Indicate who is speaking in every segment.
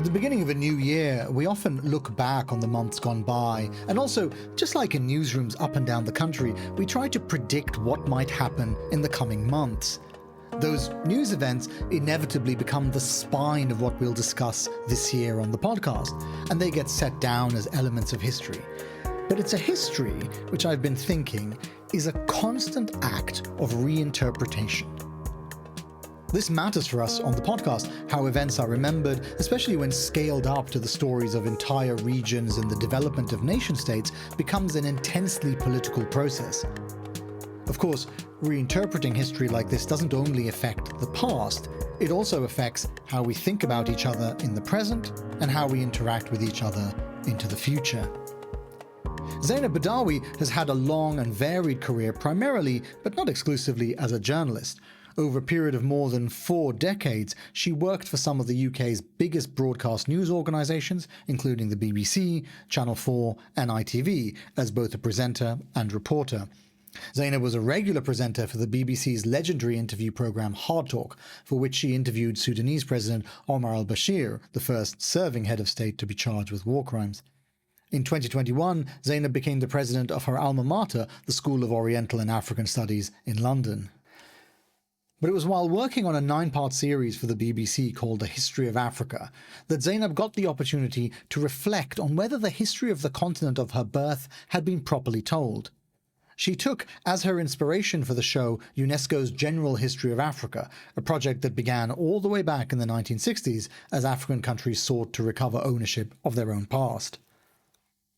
Speaker 1: At the beginning of a new year, we often look back on the months gone by, and also, just like in newsrooms up and down the country, we try to predict what might happen in the coming months. Those news events inevitably become the spine of what we'll discuss this year on the podcast, and they get set down as elements of history. But it's a history which I've been thinking is a constant act of reinterpretation. This matters for us on the podcast, how events are remembered, especially when scaled up to the stories of entire regions and the development of nation-states becomes an intensely political process. Of course, reinterpreting history like this doesn't only affect the past, it also affects how we think about each other in the present and how we interact with each other into the future. Zeinab Badawi has had a long and varied career primarily, but not exclusively, as a journalist. Over a period of more than 4 decades, she worked for some of the UK's biggest broadcast news organisations, including the BBC, Channel 4 and ITV, as both a presenter and reporter. Zeinab was a regular presenter for the BBC's legendary interview programme Hard Talk, for which she interviewed Sudanese President Omar al-Bashir, the first serving head of state to be charged with war crimes. In 2021, Zeinab became the president of her alma mater, the School of Oriental and African Studies in London. But it was while working on a 9-part series for the BBC called The History of Africa that Zeinab got the opportunity to reflect on whether the history of the continent of her birth had been properly told. She took as her inspiration for the show UNESCO's General History of Africa, a project that began all the way back in the 1960s as African countries sought to recover ownership of their own past.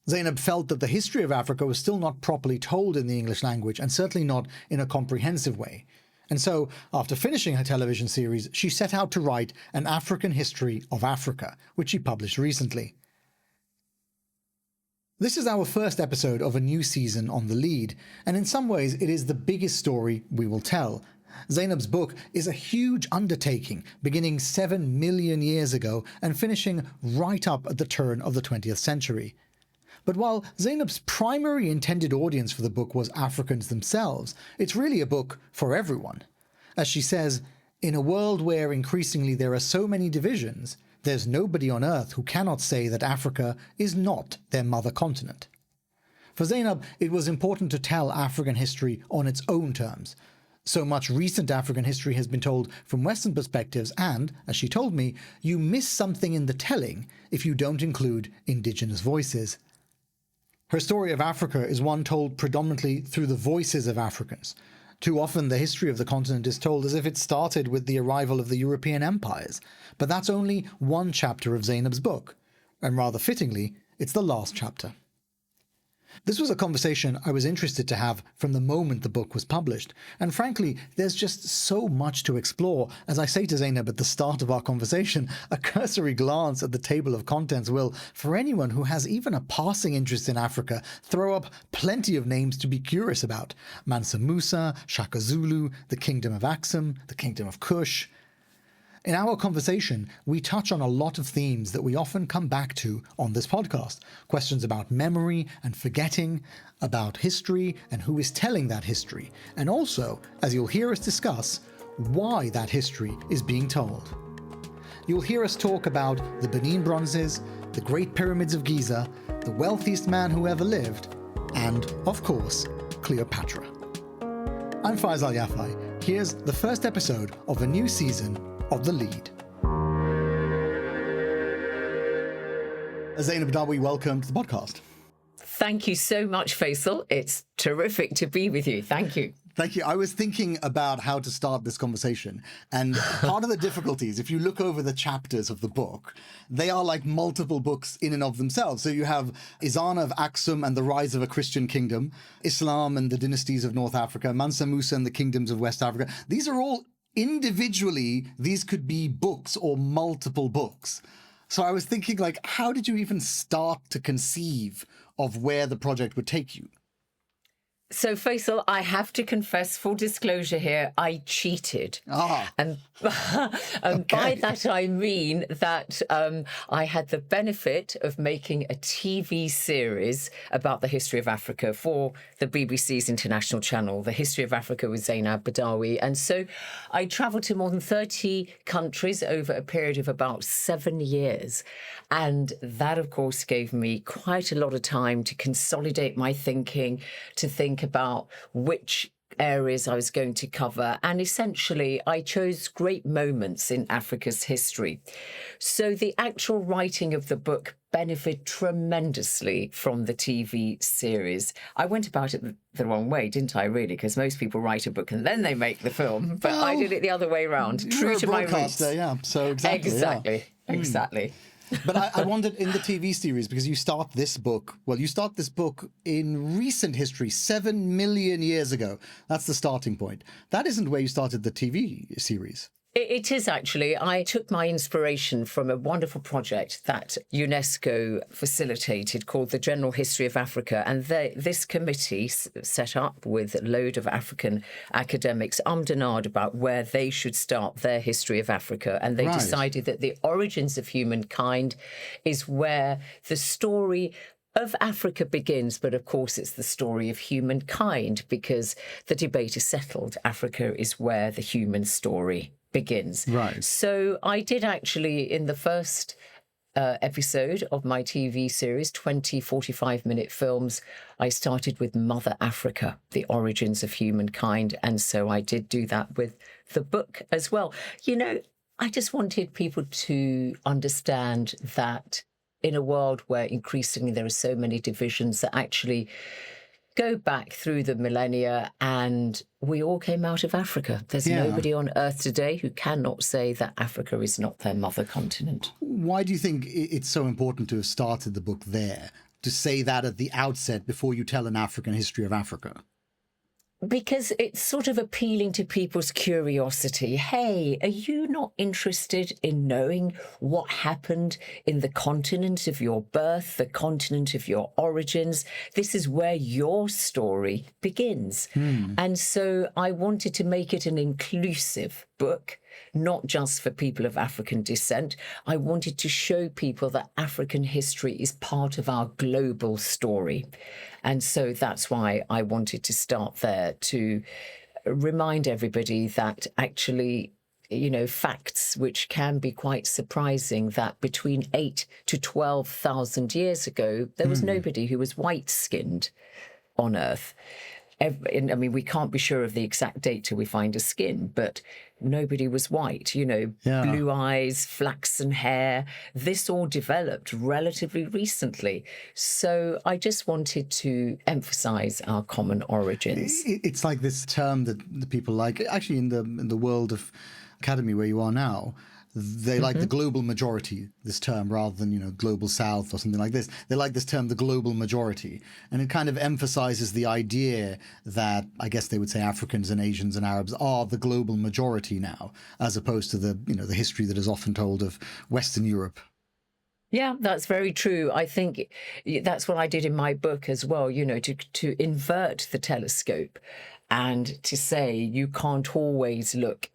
Speaker 1: Zeinab felt that the history of Africa was still not properly told in the English language, and certainly not in a comprehensive way. And so, after finishing her television series, she set out to write an African history of Africa, which she published recently. This is our first episode of a new season on The Lead, and in some ways it is the biggest story we will tell. Zeinab's book is a huge undertaking, beginning 7 million years ago and finishing right up at the turn of the 20th century. But while Zeinab's primary intended audience for the book was Africans themselves, it's really a book for everyone. As she says, in a world where increasingly there are so many divisions, there's nobody on earth who cannot say that Africa is not their mother continent. For Zeinab, it was important to tell African history on its own terms. So much recent African history has been told from Western perspectives and, as she told me, you miss something in the telling if you don't include indigenous voices. Her story of Africa is one told predominantly through the voices of Africans. Too often the history of the continent is told as if it started with the arrival of the European empires, but that's only one chapter of Zeinab's book, and rather fittingly, it's the last chapter. This was a conversation I was interested to have from the moment the book was published, and frankly, there's just so much to explore. As I say to Zeinab at the start of our conversation, a cursory glance at the table of contents will, for anyone who has even a passing interest in Africa, throw up plenty of names to be curious about. Mansa Musa, Shaka Zulu, the Kingdom of Axum, the Kingdom of Kush. In our conversation, we touch on a lot of themes that we often come back to on this podcast. Questions about memory and forgetting, about history and who is telling that history, and also, as you'll hear us discuss, why that history is being told. You'll hear us talk about the Benin bronzes, the Great Pyramids of Giza, the wealthiest man who ever lived, and, of course, Cleopatra. I'm Faisal Al Yafai. Here's the first episode of a new season of The Lead. Zeinab Badawi, welcome to the podcast.
Speaker 2: Thank you so much, Faisal. It's terrific to be with you. Thank you.
Speaker 1: Thank you. I was thinking about how to start this conversation, and part of the difficulties, if you look over the chapters of the book, they are like multiple books in and of themselves. So you have Izana of Aksum and the Rise of a Christian Kingdom, Islam and the Dynasties of North Africa, Mansa Musa and the Kingdoms of West Africa. These are all individually, these could be books or multiple books. So I was thinking, like, how did you even start to conceive of where the project would take you?
Speaker 2: So, Faisal, I have to confess, full disclosure here, I cheated.
Speaker 1: Ah,
Speaker 2: And, and by that, I mean that I had the benefit of making a TV series about the history of Africa for the BBC's international channel, The History of Africa with Zeinab Badawi. And so I travelled to more than 30 countries over a period of about 7 years. And that, of course, gave me quite a lot of time to consolidate my thinking, to think about which areas I was going to cover. And essentially, I chose great moments in Africa's history. So the actual writing of the book benefited tremendously from the TV series. I went about it the wrong way, didn't I, really? Because most people write a book and then they make the film. But I did it the other way around, true to my roots.
Speaker 1: Yeah, so exactly.
Speaker 2: Exactly.
Speaker 1: But I wondered in the TV series, because you start this book in recent history, 7 million years ago. That's the starting point. That isn't where you started the TV series.
Speaker 2: It is actually. I took my inspiration from a wonderful project that UNESCO facilitated called the General History of Africa. And this committee set up with a load of African academics ummed and ahed about where they should start their history of Africa. And they decided that the origins of humankind is where the story of Africa begins, but of course it's the story of humankind, because the debate is settled. Africa is where the human story begins.
Speaker 1: Right.
Speaker 2: So I did actually, in the first episode of my TV series, 20 45-minute films, I started with Mother Africa, the origins of humankind. And so I did do that with the book as well. You know, I just wanted people to understand that in a world where increasingly there are so many divisions that actually go back through the millennia, and we all came out of Africa. There's nobody on Earth today who cannot say that Africa is not their mother continent.
Speaker 1: Why do you think it's so important to have started the book there, to say that at the outset before you tell an African history of Africa?
Speaker 2: Because it's sort of appealing to people's curiosity. Hey, are you not interested in knowing what happened in the continent of your birth, the continent of your origins? This is where your story begins. And so I wanted to make it an inclusive book, not just for people of African descent. I wanted to show people that African history is part of our global story. And so that's why I wanted to start there, to remind everybody that actually, you know, facts which can be quite surprising, that between 8 to 12,000 years ago, there was nobody who was white-skinned on Earth. I mean, we can't be sure of the exact date till we find a skin, but nobody was white, you know, blue eyes, flaxen hair. This all developed relatively recently. So I just wanted to emphasize our common origins.
Speaker 1: It's like this term that the people like, actually in the world of academy where you are now, they like the global majority, this term, rather than, you know, global south or something like this. They like this term, the global majority. And it kind of emphasizes the idea that, I guess they would say, Africans and Asians and Arabs are the global majority now, as opposed to the, you know, the history that is often told of Western Europe.
Speaker 2: Yeah, that's very true. I think that's what I did in my book as well, you know, to invert the telescope and to say you can't always look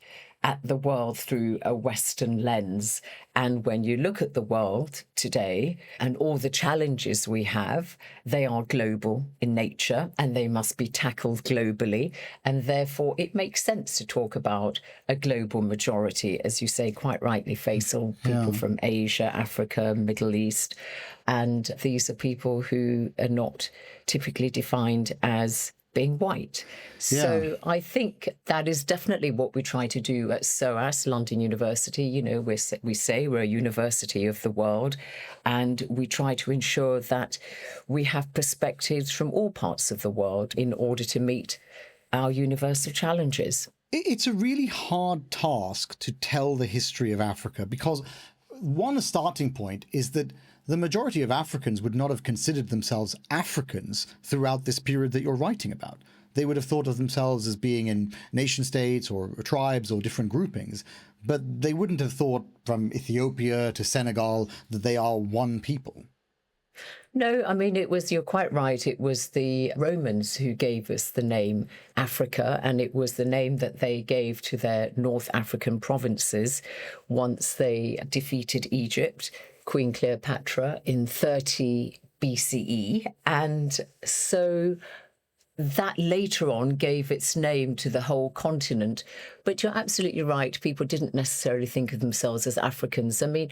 Speaker 2: at the world through a Western lens. And when you look at the world today and all the challenges we have, they are global in nature and they must be tackled globally. And therefore, it makes sense to talk about a global majority, as you say quite rightly, Faisal, people from Asia, Africa, Middle East. And these are people who are not typically defined as being white. So I think that is definitely what we try to do at SOAS, London University. You know, we say we're a university of the world, and we try to ensure that we have perspectives from all parts of the world in order to meet our universal challenges.
Speaker 1: It's a really hard task to tell the history of Africa, because one starting point is that the majority of Africans would not have considered themselves Africans throughout this period that you're writing about. They would have thought of themselves as being in nation states or tribes or different groupings, but they wouldn't have thought from Ethiopia to Senegal that they are one people.
Speaker 2: No, I mean, you're quite right. It was the Romans who gave us the name Africa, and it was the name that they gave to their North African provinces once they defeated Egypt, Queen Cleopatra, in 30 BCE. And so that later on gave its name to the whole continent. But you're absolutely right. People didn't necessarily think of themselves as Africans. I mean,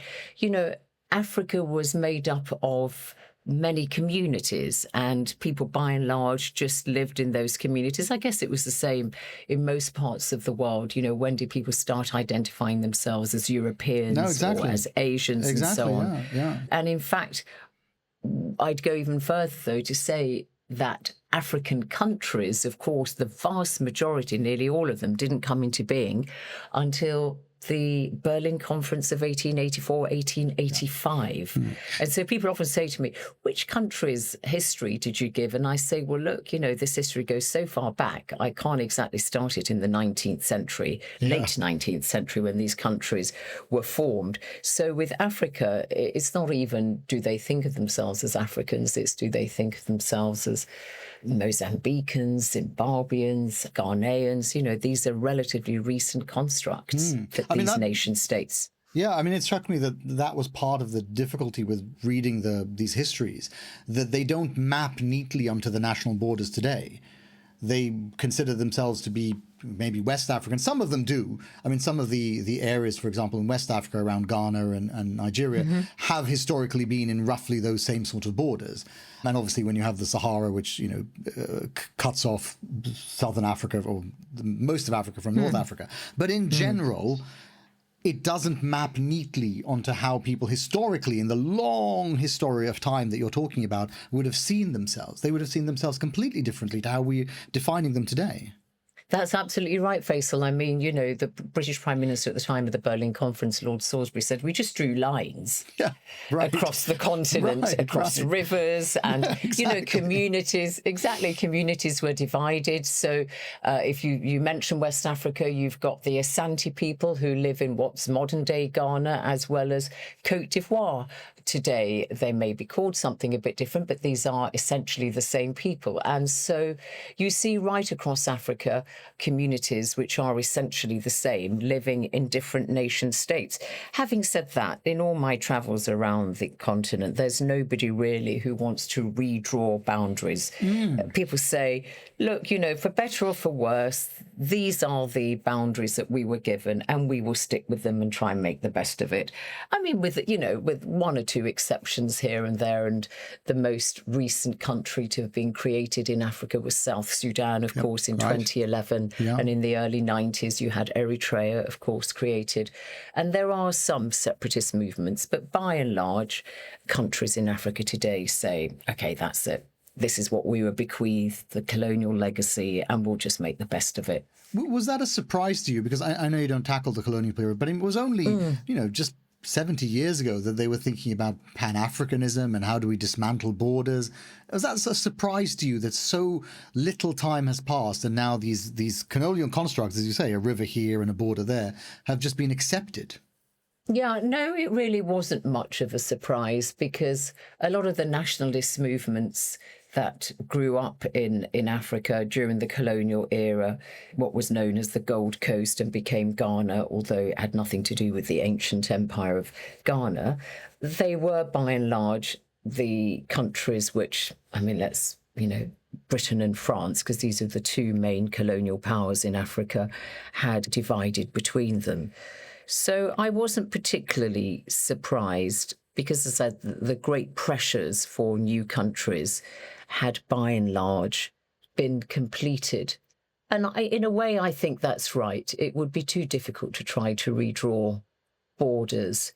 Speaker 2: Africa was made up of many communities, and people by and large just lived in those communities. I guess it was the same in most parts of the world. When did people start identifying themselves as Europeans or as Asians and so on?
Speaker 1: Yeah.
Speaker 2: And in fact, I'd go even further, though, to say that African countries, of course, the vast majority, nearly all of them, didn't come into being until the Berlin Conference of 1884, 1885. And so people often say to me, which country's history did you give? And I say, well, look, this history goes so far back, I can't exactly start it in the 19th century, late 19th century, when these countries were formed. So with Africa, it's not even do they think of themselves as Africans, it's do they think of themselves as Mozambicans, Zimbabweans, Ghanaians. These are relatively recent constructs for these nation states.
Speaker 1: Yeah, I mean, it struck me that was part of the difficulty with reading these histories, that they don't map neatly onto the national borders today. They consider themselves to be maybe West African. Some of them do. I mean, some of the areas, for example, in West Africa around Ghana and Nigeria have historically been in roughly those same sort of borders. And obviously when you have the Sahara, which, cuts off Southern Africa or most of Africa from North Africa. But in general, it doesn't map neatly onto how people historically, in the long history of time that you're talking about, would have seen themselves. They would have seen themselves completely differently to how we're defining them today.
Speaker 2: That's absolutely right, Faisal. I mean, the British Prime Minister at the time of the Berlin Conference, Lord Salisbury, said we just drew lines across the continent, across rivers, and, communities. Exactly, communities were divided. So if you mention West Africa, you've got the Asante people who live in what's modern-day Ghana, as well as Côte d'Ivoire. Today, they may be called something a bit different, but these are essentially the same people. And so you see right across Africa communities which are essentially the same, living in different nation states. Having said that, in all my travels around the continent, there's nobody really who wants to redraw boundaries. People say, look, for better or for worse, these are the boundaries that we were given, and we will stick with them and try and make the best of it. I mean, with one or two exceptions here and there, and the most recent country to have been created in Africa was South Sudan, of course, in 2011. And in the early 90s, you had Eritrea, of course, created. And there are some separatist movements, but by and large, countries in Africa today say, OK, that's it. This is what we were bequeathed, the colonial legacy, and we'll just make the best of it.
Speaker 1: Was that a surprise to you? Because I know you don't tackle the colonial period, but it was only, just 70 years ago that they were thinking about Pan-Africanism and how do we dismantle borders. Was that a surprise to you that so little time has passed and now these colonial constructs, as you say, a river here and a border there, have just been accepted?
Speaker 2: Yeah, no, it really wasn't much of a surprise, because a lot of the nationalist movements that grew up in Africa during the colonial era, what was known as the Gold Coast and became Ghana, although it had nothing to do with the ancient empire of Ghana, they were by and large the countries which, Britain and France, because these are the two main colonial powers in Africa, had divided between them. So I wasn't particularly surprised, because, as I said, the great pressures for new countries had by and large been completed. And in a way, I think that's right. It would be too difficult to try to redraw borders.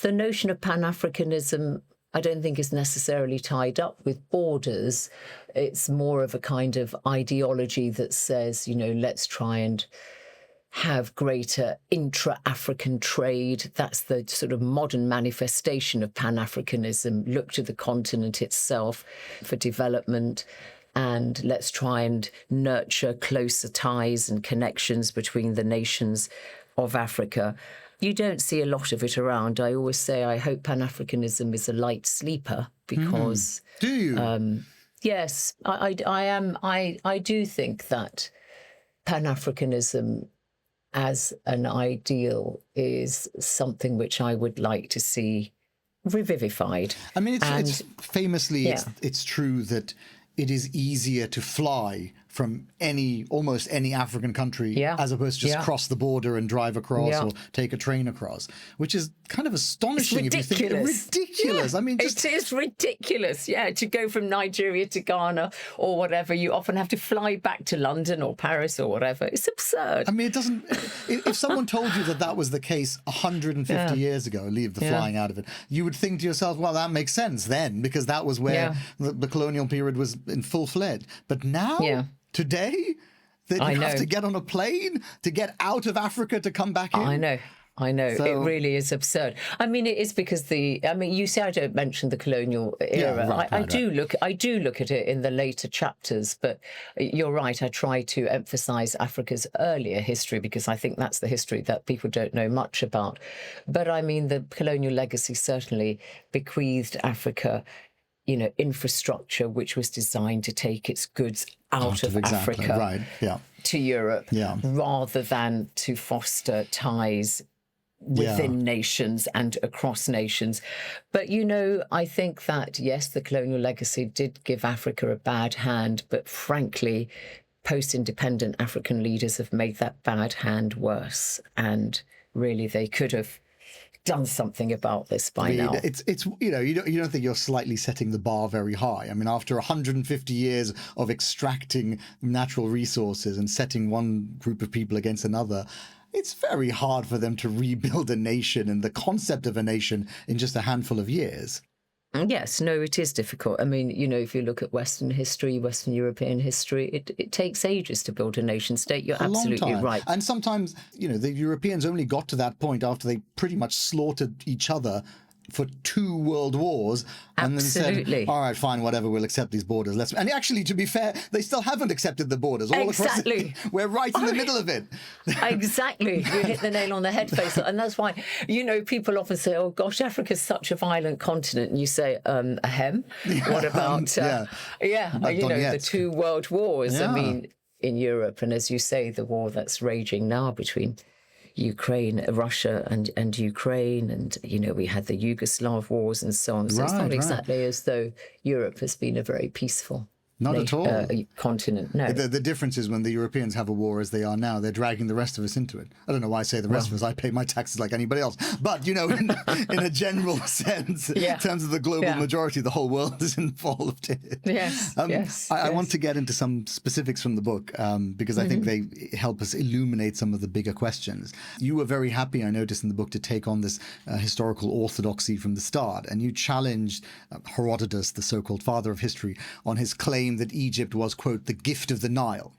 Speaker 2: The notion of Pan-Africanism, I don't think, is necessarily tied up with borders. It's more of a kind of ideology that says, let's try and have greater intra-African trade. That's the sort of modern manifestation of Pan-Africanism. Look to the continent itself for development, and let's try and nurture closer ties and connections between the nations. of Africa. You don't see a lot of it around. I always say I hope Pan-Africanism is a light sleeper because...
Speaker 1: Do you?
Speaker 2: Yes, I do think that Pan-Africanism as an ideal is something which I would like to see revivified.
Speaker 1: I mean, it's famously, it's true that it is easier to fly from almost any African country as opposed to just cross the border and drive across or take a train across, which is kind of astonishing.
Speaker 2: It's ridiculous.
Speaker 1: If you think ridiculous.
Speaker 2: Yeah,
Speaker 1: I mean,
Speaker 2: it is ridiculous. Yeah, to go from Nigeria to Ghana or whatever, you often have to fly back to London or Paris or whatever. It's absurd.
Speaker 1: I mean, it doesn't. If someone told you that was the case 150 years ago, leave the flying out of it, you would think to yourself, well, that makes sense then, because that was where the colonial period was in full-fledged. But now, today, that you have to get on a plane to get out of Africa to come back in.
Speaker 2: I know. So, it really is absurd. I mean, it is because you say I don't mention the colonial era. I do look at it in the later chapters, but you're right. I try to emphasize Africa's earlier history because I think that's the history that people don't know much about. But I mean, the colonial legacy certainly bequeathed Africa, infrastructure which was designed to take its goods out of Africa to Europe rather than to foster ties within nations and across nations. But, I think that, yes, the colonial legacy did give Africa a bad hand, but frankly, post-independent African leaders have made that bad hand worse. And really, they could have done something about this by now.
Speaker 1: It's you don't think you're slightly setting the bar very high. I mean, after 150 years of extracting natural resources and setting one group of people against another, it's very hard for them to rebuild a nation and the concept of a nation in just a handful of years.
Speaker 2: Yes, no, it is difficult. I mean, if you look at Western history, Western European history, it takes ages to build a nation state. You're absolutely right.
Speaker 1: And sometimes, the Europeans only got to that point after they pretty much slaughtered each other for 2 world wars and then said, all right, fine, whatever, we'll accept these borders. And actually, to be fair, they still haven't accepted the borders. We're right in the middle of it.
Speaker 2: Exactly. You hit the nail on the head, Faisal. And that's why, people often say, oh, gosh, Africa's such a violent continent. And you say, ahem? What about, the 2 world wars? Yeah. I mean, in Europe, and as you say, the war that's raging now between Russia and Ukraine, and we had the Yugoslav wars and so on. So it's not exactly as though Europe has been a very peaceful
Speaker 1: at all.
Speaker 2: Continent. No.
Speaker 1: The difference is when the Europeans have a war as they are now, they're dragging the rest of us into it. I don't know why I say the rest of us. I pay my taxes like anybody else. But, in a general sense, in terms of the global majority, the whole world is involved in it.
Speaker 2: Yes,
Speaker 1: I want to get into some specifics from the book because I think they help us illuminate some of the bigger questions. You were very happy, I noticed in the book, to take on this historical orthodoxy from the start. And you challenged Herodotus, the so-called father of history, on his claim that Egypt was, quote, the gift of the Nile.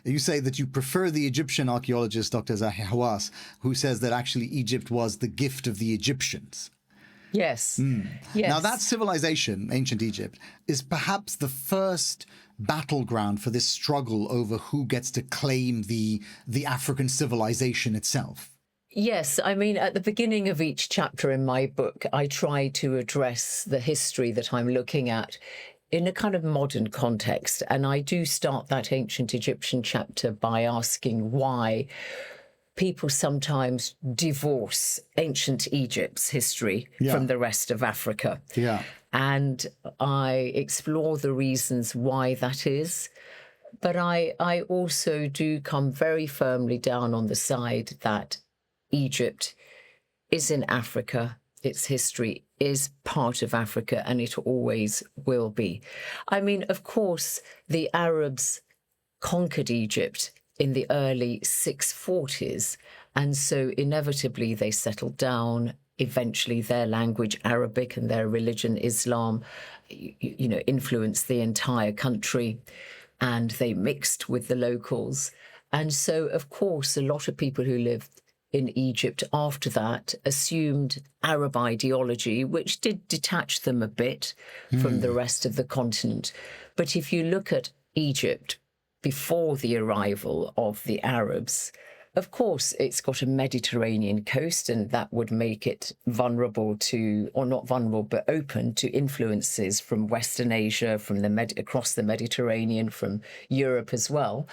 Speaker 1: You say that you prefer the Egyptian archaeologist Dr. Zahi Hawass, who says that actually Egypt was the gift of the Egyptians.
Speaker 2: Yes. Yes.
Speaker 1: Now that civilization, ancient Egypt, is perhaps the first battleground for this struggle over who gets to claim the African civilization itself.
Speaker 2: Yes, I mean, at the beginning of each chapter in my book, I try to address the history that I'm looking at in a kind of modern context. And I do start that ancient Egyptian chapter by asking why people sometimes divorce ancient Egypt's history from the rest of Africa. Yeah. And I explore the reasons why that is. But I also do come very firmly down on the side that Egypt is in Africa. Its history is part of Africa, and it always will be. I mean, of course, the Arabs conquered Egypt in the early 640s, and so inevitably they settled down. Eventually their language, Arabic, and their religion, Islam, influenced the entire country, and they mixed with the locals. And so, of course, a lot of people who lived in Egypt after that assumed Arab ideology, which did detach them a bit from the rest of the continent. But if you look at Egypt before the arrival of the Arabs, Of course, it's got a Mediterranean coast, and that would make it vulnerable to, or not vulnerable, but open to influences from Western Asia, from across the Mediterranean, from Europe as well.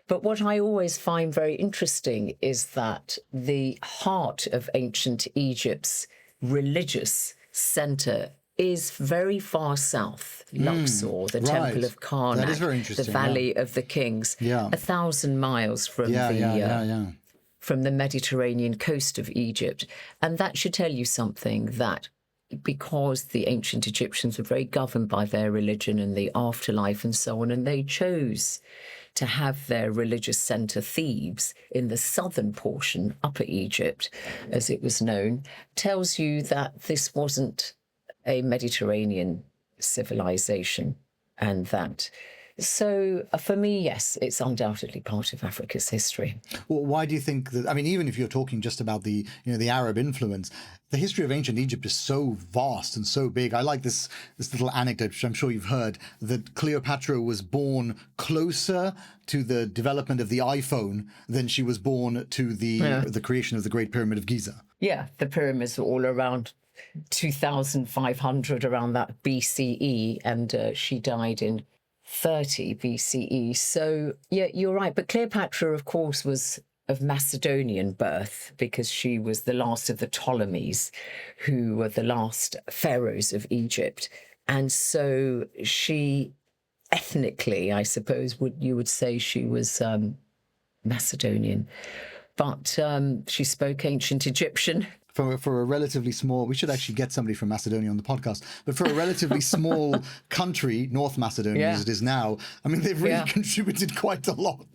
Speaker 2: But what I always find very interesting is that the heart of ancient Egypt's religious centre is very far south. Luxor, the Temple of Karnak,
Speaker 1: That is very
Speaker 2: the
Speaker 1: interesting,
Speaker 2: Valley of the Kings, 1,000 miles from from the Mediterranean coast of Egypt. And that should tell you something, that because the ancient Egyptians were very governed by their religion and the afterlife and so on, and they chose to have their religious centre, Thebes, in the southern portion, Upper Egypt, as it was known, tells you that this wasn't a Mediterranean civilization, and that. So for me, yes, it's undoubtedly part of Africa's history.
Speaker 1: Well, why do you think that? I mean, even if you're talking just about the Arab influence, the history of ancient Egypt is so vast and so big. I like this little anecdote, which I'm sure you've heard, that Cleopatra was born closer to the development of the iPhone than she was born to the creation of the Great Pyramid of Giza.
Speaker 2: Yeah, the pyramids were all around 2,500 around that BCE, and she died in 30 BCE. So, yeah, you're right. But Cleopatra, of course, was of Macedonian birth because she was the last of the Ptolemies, who were the last pharaohs of Egypt. And so she, ethnically, I suppose, you would say she was Macedonian. But she spoke ancient Egyptian.
Speaker 1: For a relatively small, we should actually get somebody from Macedonia on the podcast, but for a relatively small country, North Macedonia as it is now, I mean, they've really contributed quite a lot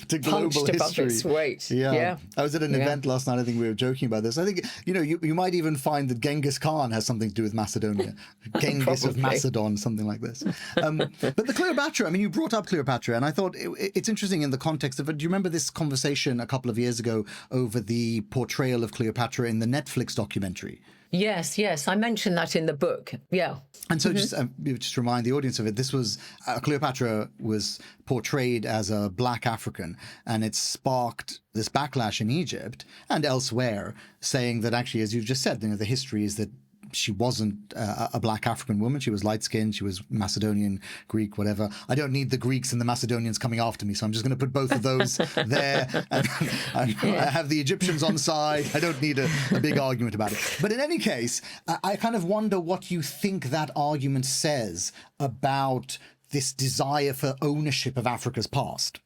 Speaker 1: to global history.
Speaker 2: Above its weight. Yeah.
Speaker 1: I was at an event last night, I think we were joking about this. I think, you might even find that Genghis Khan has something to do with Macedonia. Genghis of Macedon, something like this. But the Cleopatra, I mean, you brought up Cleopatra, and I thought it's interesting in the context of it. Do you remember this conversation a couple of years ago over the portrayal of Cleopatra in the Netflix documentary?
Speaker 2: Yes. I mentioned that in the book. Yeah.
Speaker 1: And so just remind the audience of it. This was Cleopatra was portrayed as a black African, and it sparked this backlash in Egypt and elsewhere, saying that actually, as you've just said, the history is that she wasn't a black African woman. She was light-skinned. She was Macedonian, Greek, whatever. I don't need the Greeks and the Macedonians coming after me, so I'm just going to put both of those there. And I have the Egyptians on side. I don't need a big argument about it. But in any case, I kind of wonder what you think that argument says about this desire for ownership of Africa's past.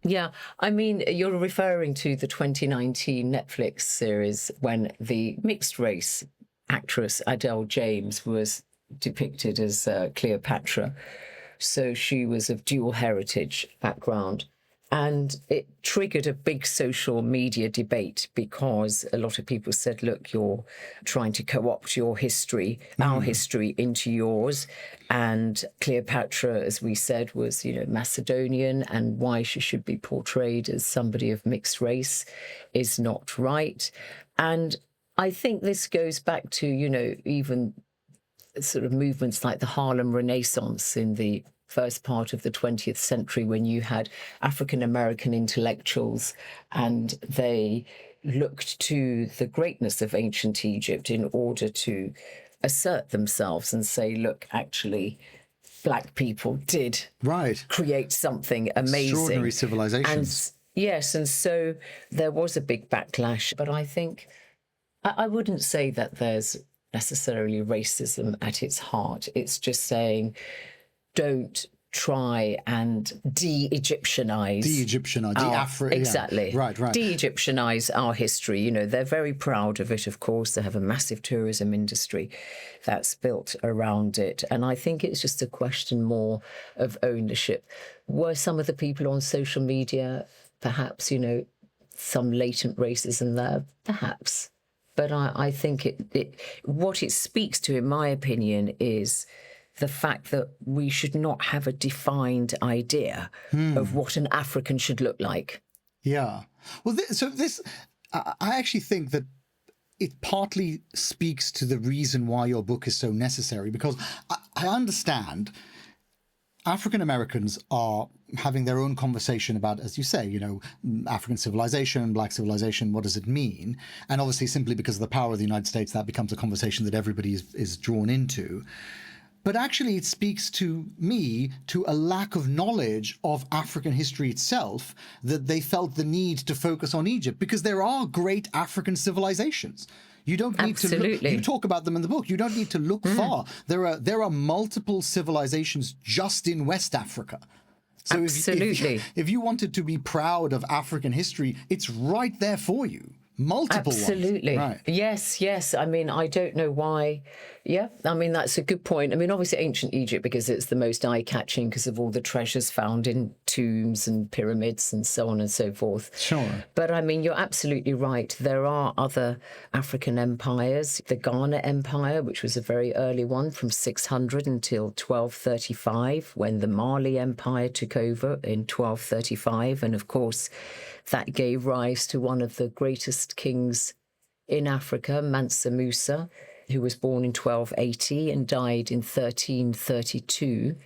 Speaker 2: Yeah, I mean, you're referring to the 2019 Netflix series when the mixed race actress Adele James was depicted as Cleopatra. So she was of dual heritage background. And it triggered a big social media debate because a lot of people said, look, you're trying to co-opt your history, our history, into yours. And Cleopatra, as we said, was, Macedonian, and why she should be portrayed as somebody of mixed race is not right. And I think this goes back to, even sort of movements like the Harlem Renaissance in the first part of the 20th century, when you had African-American intellectuals and they looked to the greatness of ancient Egypt in order to assert themselves and say, look, actually, black people did create something amazing.
Speaker 1: Extraordinary civilizations.
Speaker 2: And so there was a big backlash. But I think I wouldn't say that there's necessarily racism at its heart. It's just saying, don't try and de-Egyptianize. Exactly.
Speaker 1: Right.
Speaker 2: De-Egyptianize our history. They're very proud of it, of course. They have a massive tourism industry that's built around it. And I think it's just a question more of ownership. Were some of the people on social media, perhaps, some latent racism there? Perhaps. But I think what it speaks to, in my opinion, is the fact that we should not have a defined idea of what an African should look like.
Speaker 1: Yeah. Well, I actually think that it partly speaks to the reason why your book is so necessary, because I understand African Americans are having their own conversation about, as you say, African civilization, black civilization, what does it mean? And obviously, simply because of the power of the United States, that becomes a conversation that everybody is drawn into. But actually, it speaks to me to a lack of knowledge of African history itself, that they felt the need to focus on Egypt, because there are great African civilizations. You don't need to look, you talk about them in the book. You don't need to look far. There are multiple civilizations just in West Africa. So if you wanted to be proud of African history, it's right there for you. Multiple ones.
Speaker 2: Absolutely.
Speaker 1: Right.
Speaker 2: Yes. I mean, I don't know why. Yeah, I mean, that's a good point. I mean, obviously ancient Egypt, because it's the most eye-catching because of all the treasures found in tombs and pyramids and so on and so forth.
Speaker 1: Sure.
Speaker 2: But I mean, you're absolutely right. There are other African empires. The Ghana Empire, which was a very early one from 600 until 1235, when the Mali Empire took over in 1235. And of course, that gave rise to one of the greatest kings in Africa, Mansa Musa, who was born in 1280 and died in 1332,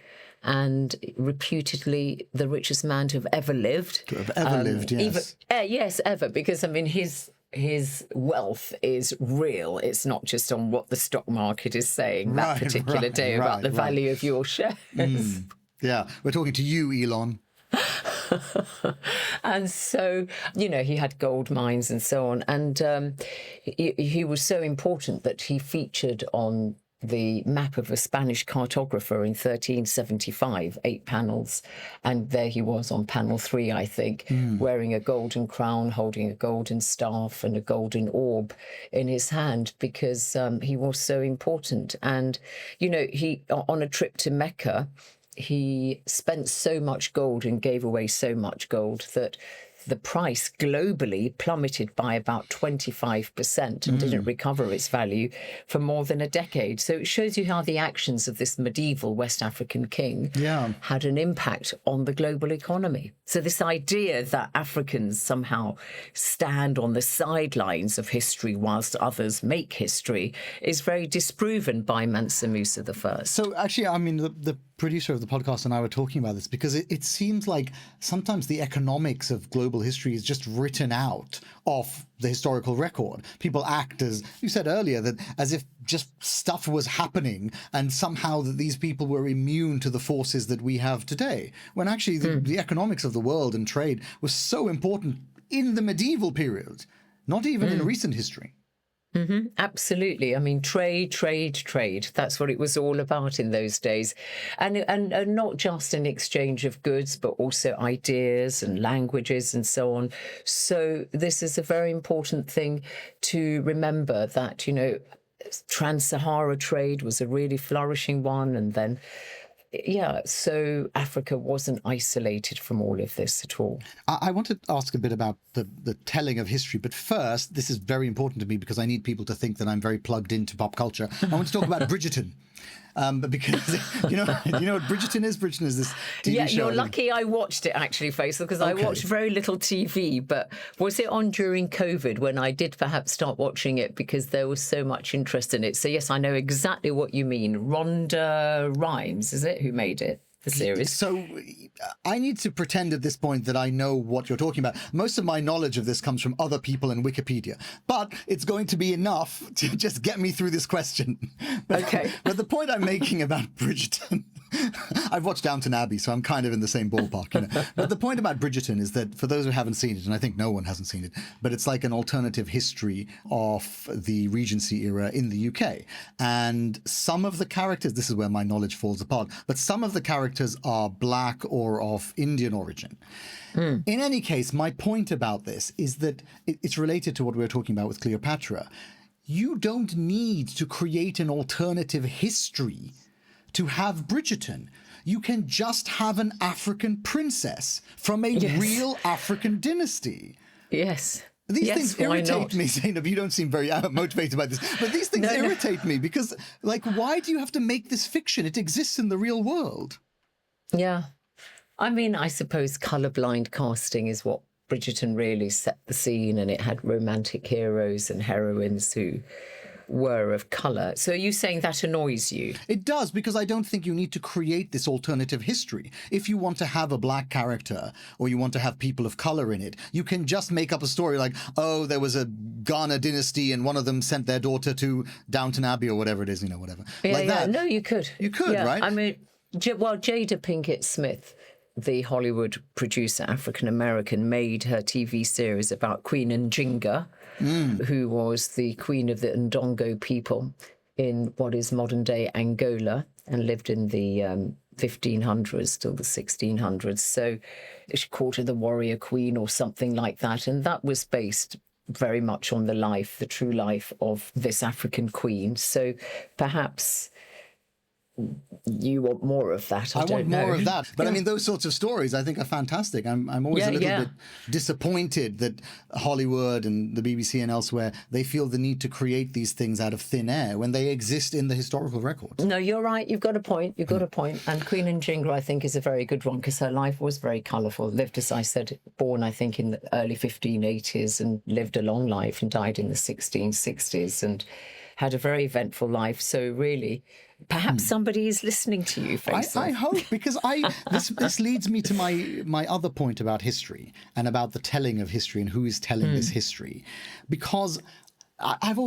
Speaker 2: and reputedly the richest man to have ever lived.
Speaker 1: To have ever lived, yes.
Speaker 2: Yes, ever, because, I mean, his wealth is real. It's not just on what the stock market is saying that particular day about the value of your shares.
Speaker 1: Yeah, we're talking to you, Elon.
Speaker 2: And so, he had gold mines and so on. And he was so important that he featured on the map of a Spanish cartographer in 1375, 8 panels. And there he was on panel 3, I think, wearing a golden crown, holding a golden staff and a golden orb in his hand, because he was so important. And, he, on a trip to Mecca, he spent so much gold and gave away so much gold that the price globally plummeted by about 25% and didn't recover its value for more than a decade. So it shows you how the actions of this medieval West African king had an impact on the global economy. So this idea that Africans somehow stand on the sidelines of history whilst others make history is very disproven by Mansa Musa I.
Speaker 1: So actually, I mean, the producer of the podcast and I were talking about this, because it seems like sometimes the economics of global history is just written out of the historical record. People act, as you said earlier, that as if just stuff was happening and somehow that these people were immune to the forces that we have today, when actually the economics of the world and trade was so important in the medieval period, not even in recent history.
Speaker 2: Absolutely. I mean, trade. That's what it was all about in those days. And not just an exchange of goods, but also ideas and languages and so on. So this is a very important thing to remember, that, Trans-Sahara trade was a really flourishing one. And then, so Africa wasn't isolated from all of this at all.
Speaker 1: I want to ask a bit about the telling of history, but first, this is very important to me because I need people to think that I'm very plugged into pop culture. I want to talk about Bridgerton. But because you know what Bridgerton is? Bridgerton is this TV show.
Speaker 2: You're lucky I watched it, actually, Faisal, because I watched very little TV. But was it on during COVID when I did perhaps start watching it because there was so much interest in it? So yes, I know exactly what you mean. Rhonda Rhimes, is it, who made it? The series.
Speaker 1: So I need to pretend at this point that I know what you're talking about. Most of my knowledge of this comes from other people in Wikipedia, but it's going to be enough to just get me through this question.
Speaker 2: Okay.
Speaker 1: But the point I'm making about Bridgerton, I've watched Downton Abbey, so I'm kind of in the same ballpark. But the point about Bridgerton is that for those who haven't seen it, and I think no one hasn't seen it, but it's like an alternative history of the Regency era in the UK. And some of the characters, this is where my knowledge falls apart, but some of the characters are black or of Indian origin. In any case, my point about this is that it's related to what we were talking about with Cleopatra. You don't need to create an alternative history to have Bridgerton. You can just have an African princess from a real African dynasty.
Speaker 2: Yes.
Speaker 1: These things irritate me, Zeinab. You don't seem very motivated by this. But these things irritate me because, why do you have to make this fiction? It exists in the real world.
Speaker 2: Yeah. I mean, I suppose colourblind casting is what Bridgerton really set the scene, and it had romantic heroes and heroines who were of colour. So are you saying that annoys you?
Speaker 1: It does, because I don't think you need to create this alternative history. If you want to have a black character or you want to have people of color in it, you can just make up a story like, oh, there was a Ghana dynasty and one of them sent their daughter to Downton Abbey or whatever it is, whatever. Like that.
Speaker 2: No, you could.
Speaker 1: You could, right?
Speaker 2: I mean, Jada Pinkett Smith, the Hollywood producer, African-American, made her TV series about Queen Njinga, who was the queen of the Ndongo people in what is modern-day Angola and lived in the 1500s till the 1600s. So she called her the warrior queen or something like that. And that was based very much on the true life of this African queen. So perhaps you want more of that. I
Speaker 1: want more of that. But I mean, those sorts of stories I think are fantastic. I'm always a little bit disappointed that Hollywood and the BBC and elsewhere, they feel the need to create these things out of thin air when they exist in the historical records.
Speaker 2: No, you're right. You've got a point. You've got a point. And Queen Njinga, I think, is a very good one because her life was very colourful. Lived, as I said, born, I think, in the early 1580s and lived a long life and died in the 1660s and had a very eventful life. So really, perhaps somebody is listening to you, Faisal.
Speaker 1: I hope, because this leads me to my other point about history and about the telling of history and who is telling this history. Because I've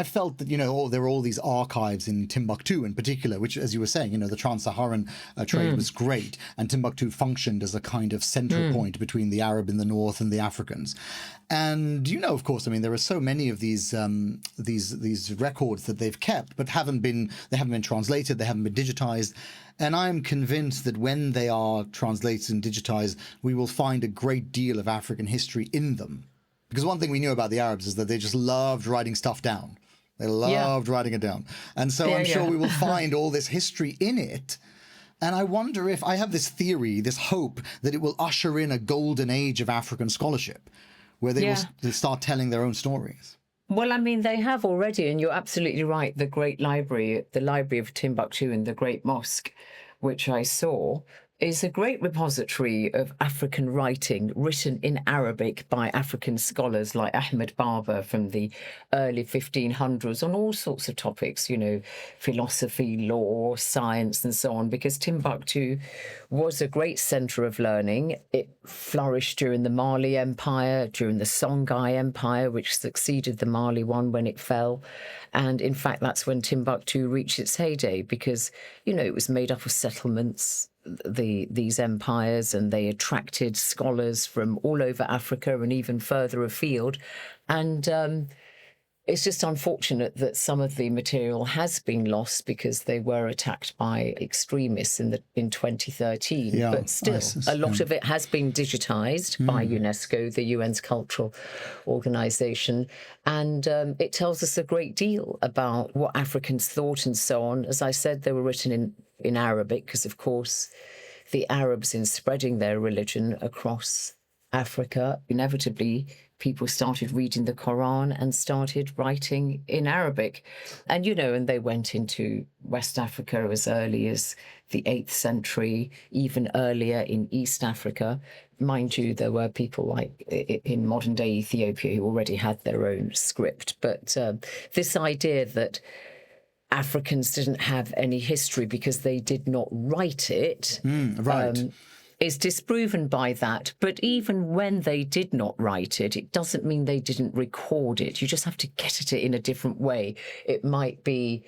Speaker 1: felt that, there were all these archives in Timbuktu in particular, which, as you were saying, the trans-Saharan trade was great. And Timbuktu functioned as a kind of center point between the Arab in the north and the Africans. And, of course, I mean, there are so many of these records that they've kept, but they haven't been translated, they haven't been digitized. And I'm convinced that when they are translated and digitized, we will find a great deal of African history in them. Because one thing we knew about the Arabs is that they just loved writing stuff down. They loved writing it down. And so I'm sure we will find all this history in it. And I wonder if I have this theory, this hope that it will usher in a golden age of African scholarship where they will start telling their own stories.
Speaker 2: Well, I mean, they have already, and you're absolutely right. The Library of Timbuktu and the Great Mosque, which I saw, is a great repository of African writing written in Arabic by African scholars like Ahmed Barber from the early 1500s on all sorts of topics, philosophy, law, science, and so on, because Timbuktu was a great centre of learning. It flourished during the Mali Empire, during the Songhai Empire, which succeeded the Mali one when it fell. And in fact, that's when Timbuktu reached its heyday because, it was made up of settlements, these empires, and they attracted scholars from all over Africa and even further afield. And it's just unfortunate that some of the material has been lost because they were attacked by extremists in 2013.
Speaker 1: Yeah,
Speaker 2: but still, a lot of it has been digitized by UNESCO, the UN's cultural organization. And it tells us a great deal about what Africans thought and so on. As I said, they were written in Arabic because, of course, the Arabs, in spreading their religion across Africa, inevitably people started reading the Quran and started writing in Arabic. And, and they went into West Africa as early as the 8th century, even earlier in East Africa. Mind you, there were people like in modern-day Ethiopia who already had their own script. But this idea that Africans didn't have any history because they did not write it. Is disproven by that. But even when they did not write it, it doesn't mean they didn't record it. You just have to get at it in a different way. It might be,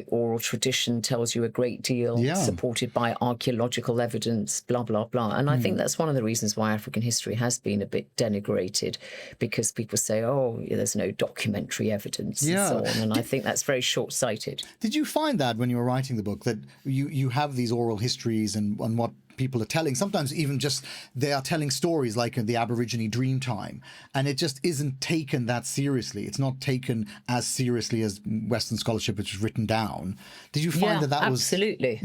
Speaker 2: oral tradition tells you a great deal, supported by archaeological evidence, blah, blah, blah. And I think that's one of the reasons why African history has been a bit denigrated, because people say, there's no documentary evidence and so on. And I think that's very short-sighted.
Speaker 1: Did you find that when you were writing the book, that you have these oral histories and what people are telling, sometimes even just they are telling stories like the Aborigine Dreamtime, and it just isn't taken that seriously. It's not taken as seriously as Western scholarship, which is written down. Did you find that was...
Speaker 2: Absolutely.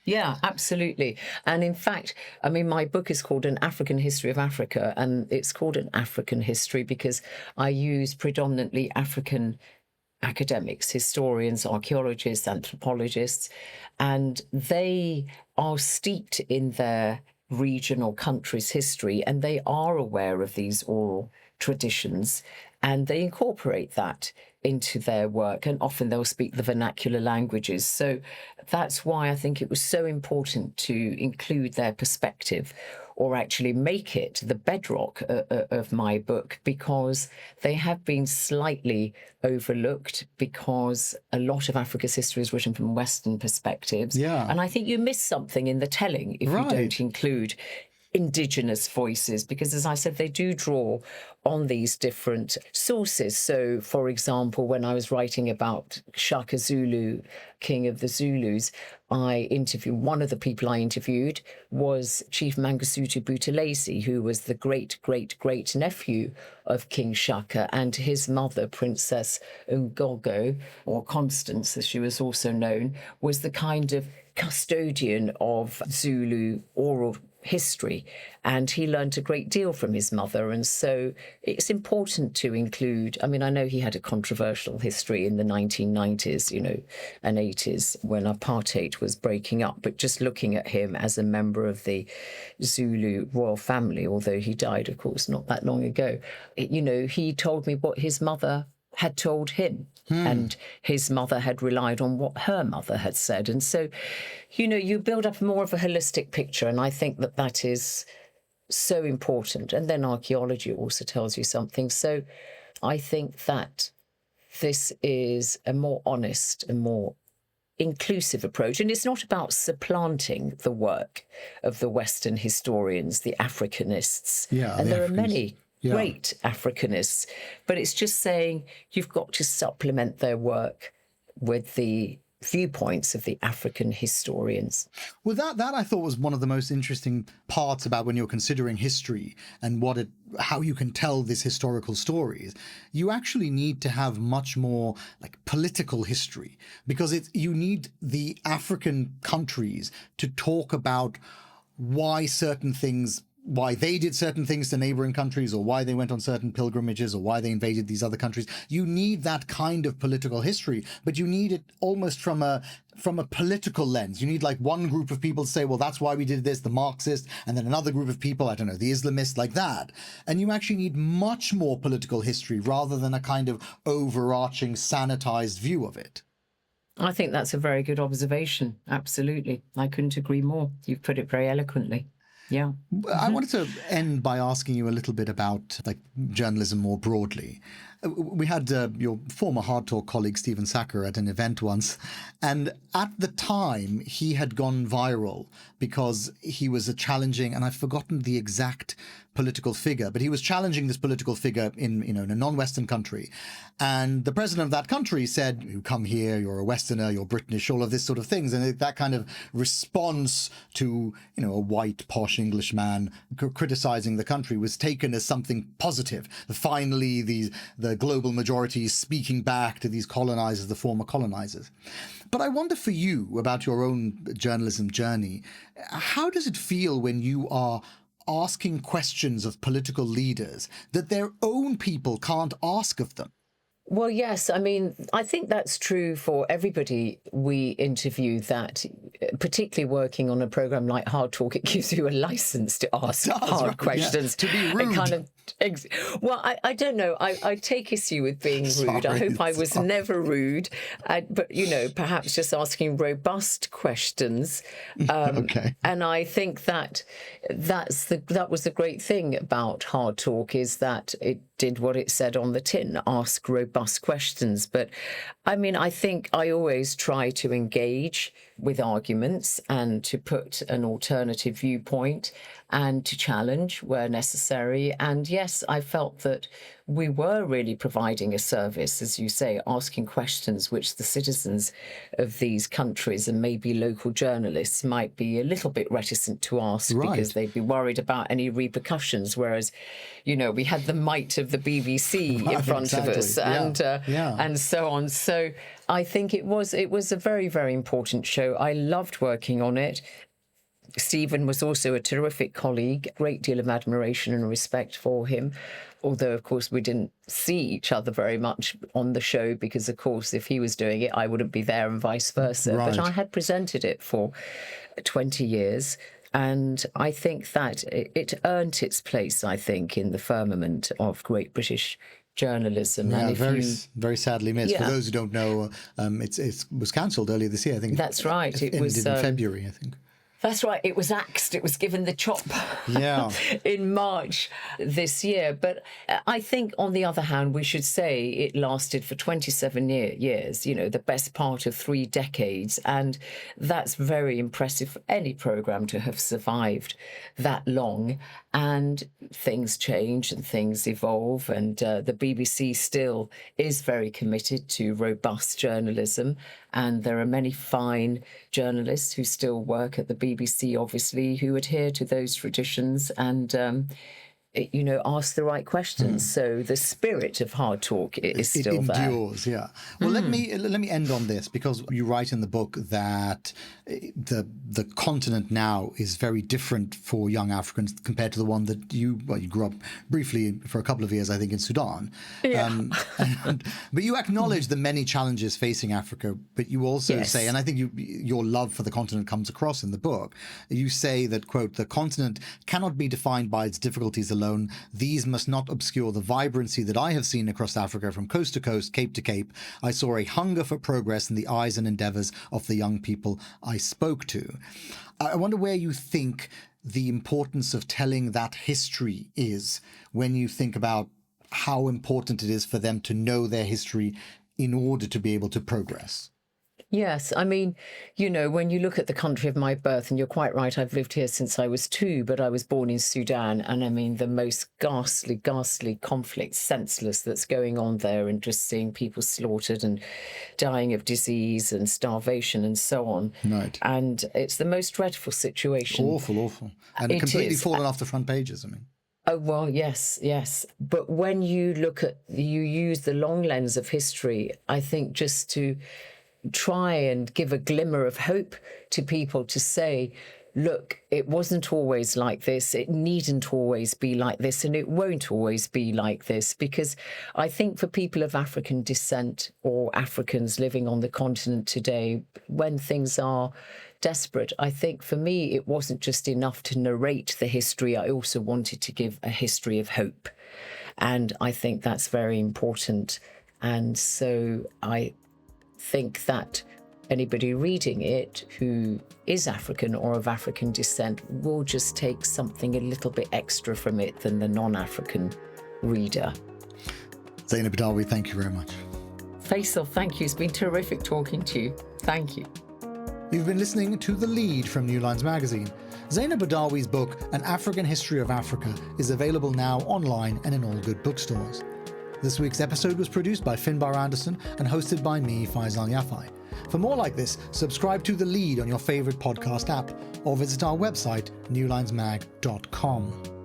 Speaker 2: Yeah, absolutely. And in fact, I mean, my book is called An African History of Africa, and it's called An African History because I use predominantly African academics, historians, archaeologists, anthropologists, and they are steeped in their region or country's history, and they are aware of these oral traditions. and they incorporate that into their work, and often they'll speak the vernacular languages. So that's why I think it was so important to include their perspective, or actually make it the bedrock of my book, because they have been slightly overlooked, because a lot of Africa's history is written from Western perspectives.
Speaker 1: Yeah.
Speaker 2: And I think you miss something in the telling if you
Speaker 1: Right.
Speaker 2: don't include indigenous voices, because, as I said, they do draw on these different sources. So, for example, when I was writing about Shaka Zulu, king of the Zulus, one of the people I interviewed was Chief Mangosuthu Buthelezi, who was the great nephew of King Shaka, and his mother, Princess Ngogo, or Constance, as she was also known, was the kind of custodian of Zulu oral history, and he learned a great deal from his mother. And so it's important to include, I mean, I know he had a controversial history in the 1990s, and 80s, when apartheid was breaking up, but just looking at him as a member of the Zulu royal family, although he died, of course, not that long ago, he told me what his mother had told him, and his mother had relied on what her mother had said. And so, you build up more of a holistic picture, and I think that is so important. And then archaeology also tells you something. So I think that this is a more honest and more inclusive approach. And it's not about supplanting the work of the Western historians, the Africanists.
Speaker 1: Yeah,
Speaker 2: and
Speaker 1: the
Speaker 2: there are
Speaker 1: Africans.
Speaker 2: many
Speaker 1: Yeah.
Speaker 2: great Africanists, but it's just saying you've got to supplement their work with the viewpoints of the African historians.
Speaker 1: Well, that I thought was one of the most interesting parts about when you're considering history and how you can tell these historical stories. You actually need to have much more like political history, because you need the African countries to talk about why they did certain things to neighboring countries, or why they went on certain pilgrimages, or why they invaded these other countries. You need that kind of political history, but you need it almost from a political lens. You need like one group of people to say, well, that's why we did this, the Marxists, and then another group of people, I don't know, the Islamists, like that. And you actually need much more political history rather than a kind of overarching sanitized view of it.
Speaker 2: I think that's a very good observation. Absolutely. I couldn't agree more. You've put it very eloquently. Yeah.
Speaker 1: I wanted to end by asking you a little bit about like journalism more broadly. We had your former Hard Talk colleague Stephen Sacker at an event once, and at the time he had gone viral because he was and I've forgotten the exact political figure, but he was challenging this political figure in a non-Western country. And the president of that country said, you come here, you're a Westerner, you're British, all of this sort of things. And that kind of response to, a white, posh Englishman criticizing the country was taken as something positive. Finally, the global majority is speaking back to these colonizers, the former colonizers. But I wonder for you, about your own journalism journey, how does it feel when you are asking questions of political leaders that their own people can't ask of them?
Speaker 2: Well, yes. I mean, I think that's true for everybody we interview, that particularly working on a program like Hard Talk, it gives you a license to ask hard questions.
Speaker 1: Yeah, to be rude.
Speaker 2: Well, I don't know. I take issue with being rude. I hope I was never rude. But, perhaps just asking robust questions.
Speaker 1: Okay.
Speaker 2: And I think that was the great thing about Hard Talk, is that it did what it said on the tin, ask robust questions. But I mean, I think I always try to engage with arguments and to put an alternative viewpoint and to challenge where necessary. And yes, I felt that we were really providing a service, as you say, asking questions which the citizens of these countries and maybe local journalists might be a little bit reticent to ask,
Speaker 1: Right,
Speaker 2: because they'd be worried about any repercussions. Whereas, we had the might of the BBC in front of us, and so on. So I think it was a very, very important show. I loved working on it. Stephen was also a terrific colleague, great deal of admiration and respect for him. Although, of course, we didn't see each other very much on the show because, of course, if he was doing it, I wouldn't be there and vice versa.
Speaker 1: Right.
Speaker 2: But I had presented it for 20 years. And I think that it earned its place, I think, in the firmament of great British journalism.
Speaker 1: Yeah,
Speaker 2: And if
Speaker 1: very sadly missed. For
Speaker 2: Yeah.
Speaker 1: those who don't know, it was cancelled earlier this year, I think.
Speaker 2: That's right. It was
Speaker 1: ended in February, I think.
Speaker 2: That's right. It was axed. It was given the chop
Speaker 1: Yeah.
Speaker 2: in March this year. But I think, on the other hand, we should say it lasted for 27 years, the best part of 3 decades. And that's very impressive for any programme to have survived that long. And things change and things evolve. And the BBC still is very committed to robust journalism. And there are many fine journalists who still work at the BBC, obviously, who adhere to those traditions and, ask the right questions. So the spirit of Hard Talk is still there.
Speaker 1: It endures, yeah. Well, let me end on this, because you write in the book that the continent now is very different for young Africans compared to the one that you grew up briefly for a couple of years, I think, in Sudan.
Speaker 2: Yeah.
Speaker 1: But you acknowledge the many challenges facing Africa, but you also say, and I think your love for the continent comes across in the book, you say that, quote, "The continent cannot be defined by its difficulties alone. These must not obscure the vibrancy that I have seen across Africa from coast to coast, cape to cape. I saw a hunger for progress in the eyes and endeavours of the young people I spoke to." I wonder where you think the importance of telling that history is when you think about how important it is for them to know their history in order to be able to progress.
Speaker 2: Yes, I mean, when you look at the country of my birth, and you're quite right, I've lived here since I was 2, but I was born in Sudan, and I mean, the most ghastly conflict, senseless, that's going on there, and just seeing people slaughtered and dying of disease and starvation and so on.
Speaker 1: Right.
Speaker 2: And it's the most dreadful situation.
Speaker 1: Awful. And it completely fallen off the front pages, I mean.
Speaker 2: Oh, well, yes. But when you use the long lens of history, I think just to try and give a glimmer of hope to people, to say, look, it wasn't always like this, it needn't always be like this, and it won't always be like this. Because I think for people of African descent or Africans living on the continent today, when things are desperate, I think for me it wasn't just enough to narrate the history, I also wanted to give a history of hope. And I think that's very important. And so I think that anybody reading it who is African or of African descent will just take something a little bit extra from it than the non-African reader.
Speaker 1: Zeinab Badawi, thank you very much.
Speaker 2: Faisal, thank you. It's been terrific talking to you. Thank you.
Speaker 1: You've been listening to The Lead from New Lines Magazine. Zeinab Badawi's book, An African History of Africa, is available now online and in all good bookstores. This week's episode was produced by Finbar Anderson and hosted by me, Faisal Al Yafai. For more like this, subscribe to The Lead on your favourite podcast app or visit our website, newlinesmag.com.